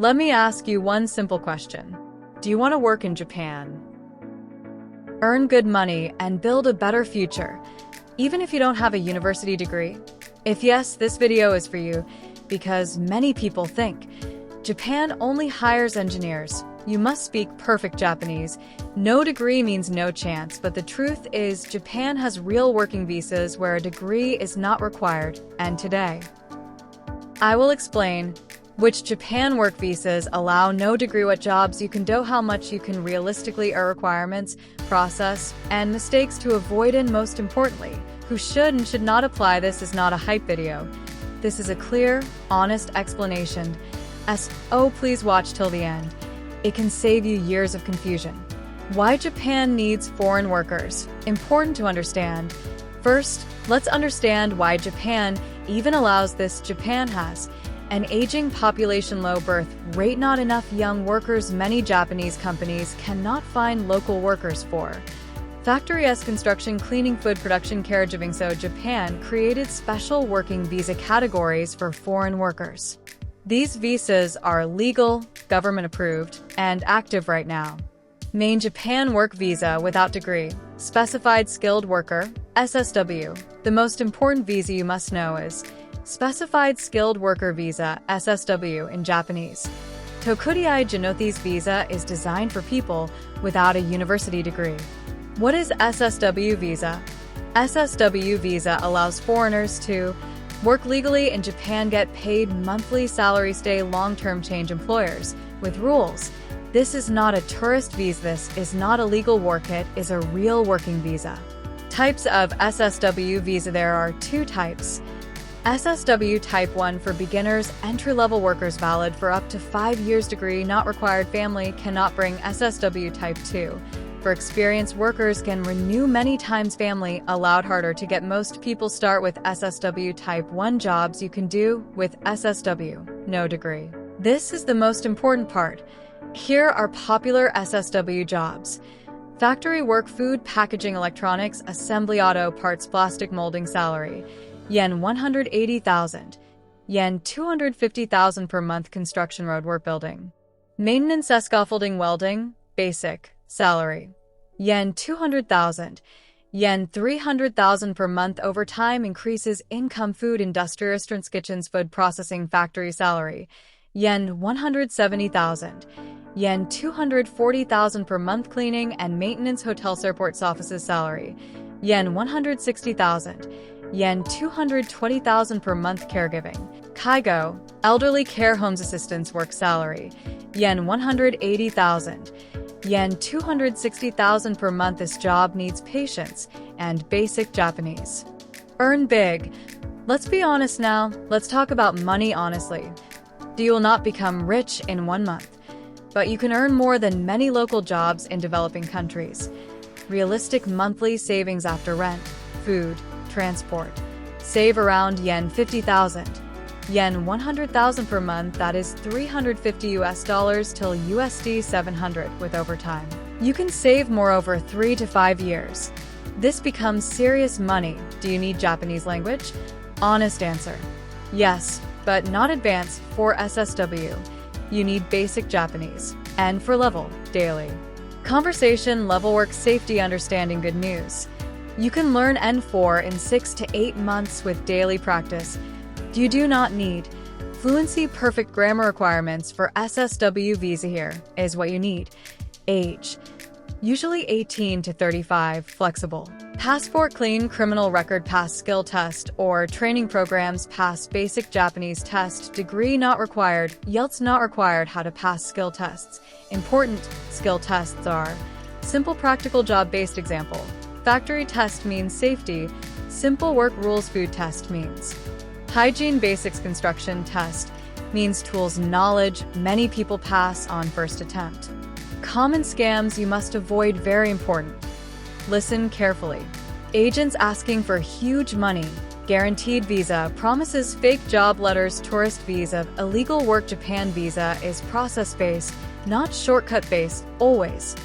Let me ask you one simple question. Do you want to work in Japan? Earn good money and build a better future, even if you don't have a university degree? If yes, this video is for you, because many people think Japan only hires engineers. You must speak perfect Japanese. No degree means no chance, but the truth is Japan has real working visas where a degree is not required, and today I will explain which Japan work visas allow no degree, what jobs you can do, how much you can realistically earn, requirements, process, and mistakes to avoid, and most importantly, who should and should not apply. This is not a hype video. This is a clear, honest explanation. So please watch till the end. It can save you years of confusion. Why Japan needs foreign workers. Important to understand. First, let's understand why Japan even allows this. Japan has an aging population, low birth rate, not enough young workers. Many Japanese companies cannot find local workers for factories, construction, cleaning, food production, caregiving. So Japan created special working visa categories for foreign workers. These visas are legal, government approved, and active right now. Main Japan work visa without degree, specified skilled worker, SSW. The most important visa you must know is Specified Skilled Worker Visa, SSW in Japanese. Tokudai Jinothis visa is designed for people without a university degree. What is SSW visa? SSW visa allows foreigners to work legally in Japan, get paid monthly salary, stay long-term, change employers with rules. This is not a tourist visa. This is not a legal work. It is a real working visa. Types of SSW visa. There are two types. SSW Type 1 for beginners, entry-level workers, valid for up to 5 years, degree not required, family cannot bring. SSW Type 2 for experienced workers, can renew many times, family allowed, harder to get. Most people start with SSW Type 1. Jobs you can do with SSW, no degree. This is the most important part. Here are popular SSW jobs. Factory work, food, packaging, electronics, assembly, auto parts, plastic molding, salary yen 180,000, yen 250,000 per month. Construction, road work, building, maintenance, scaffolding, welding, basic, salary yen 200,000, yen 300,000 per month. Overtime increases income. Food industry, restaurants, kitchens, food processing, factory, salary yen 170,000, yen 240,000 per month. Cleaning and maintenance, hotels, airports, offices, salary yen 160,000, yen 220,000 per month. Caregiving, kaigo, elderly care homes, assistance work, salary yen 180,000, yen 260,000 per month. This job needs patience and basic Japanese. Earn big. Let's be honest now. Let's talk about money honestly. You will not become rich in 1 month, but you can earn more than many local jobs in developing countries. Realistic monthly savings after rent, food, transport. Save around yen 50,000, yen 100,000 per month. That is $350 till USD 700 with overtime. You can save more over 3 to 5 years. This becomes serious money. Do you need Japanese language? Honest answer. Yes, but not advanced. For SSW, you need basic Japanese. And for level, daily conversation level work, safety, understanding. Good news. You can learn N4 in 6 to 8 months with daily practice. You do not need fluency. Perfect grammar requirements for SSW visa. Here is what you need. Age, usually 18 to 35, flexible. Passport, clean criminal record, pass skill test or training programs, pass basic Japanese test. Degree not required, IELTS not required. How to pass skill tests. Important skill tests are simple, practical, job-based. Example, factory test means safety, simple work rules. Food test means hygiene, basics. Construction test means tools, knowledge. Many people pass on first attempt. Common scams you must avoid, very important. Listen carefully. Agents asking for huge money. Guaranteed visa promises fake job letters. Tourist visa, illegal work. Japan visa is process-based, not shortcut-based, always.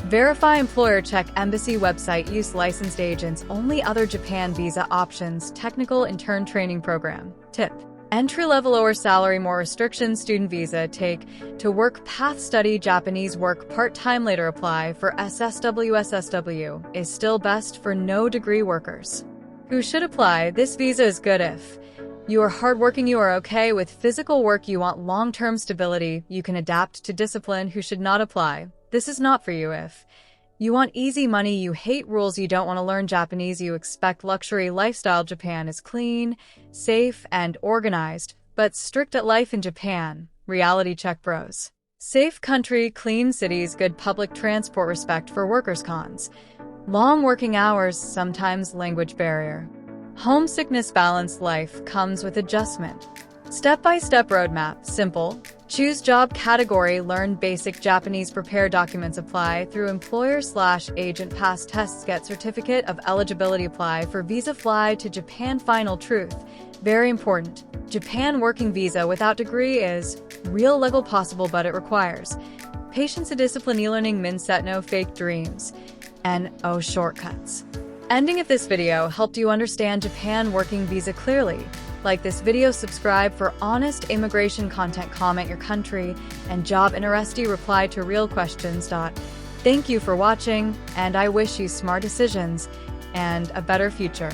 Verify employer, check embassy website, use licensed agents only. Other Japan visa options, technical intern training program. Tip: Entry-level lower salary, more restrictions, student visa, take to work path, study Japanese, work part-time, later apply for SSW. SSW is still best for no degree workers. Who should apply? This visa is good if you are hardworking, you are okay with physical work, you want long-term stability, you can adapt to discipline. Who should not apply? This is not for you if you want easy money, you hate rules, you don't want to learn Japanese, you expect luxury lifestyle. Japan is clean, safe, and organized, but strict at life in Japan. Reality check, bros. Safe country, clean cities, good public transport, respect for workers. Cons: long working hours, sometimes language barrier. Homesickness, balanced life comes with adjustment. Step-by-step roadmap, simple. Choose job category, learn basic Japanese, prepare documents, apply through employer/agent, pass tests, get certificate of eligibility, apply for visa, fly to Japan. Final truth, very important. Japan working visa without degree is real, legal, possible, but it requires patience and discipline. E-learning mindset, no fake dreams, and shortcuts. Ending. If this video helped you understand Japan working visa clearly, like this video, subscribe for honest immigration content, comment your country and job interest you, reply to real questions. Thank you for watching, and I wish you smart decisions and a better future.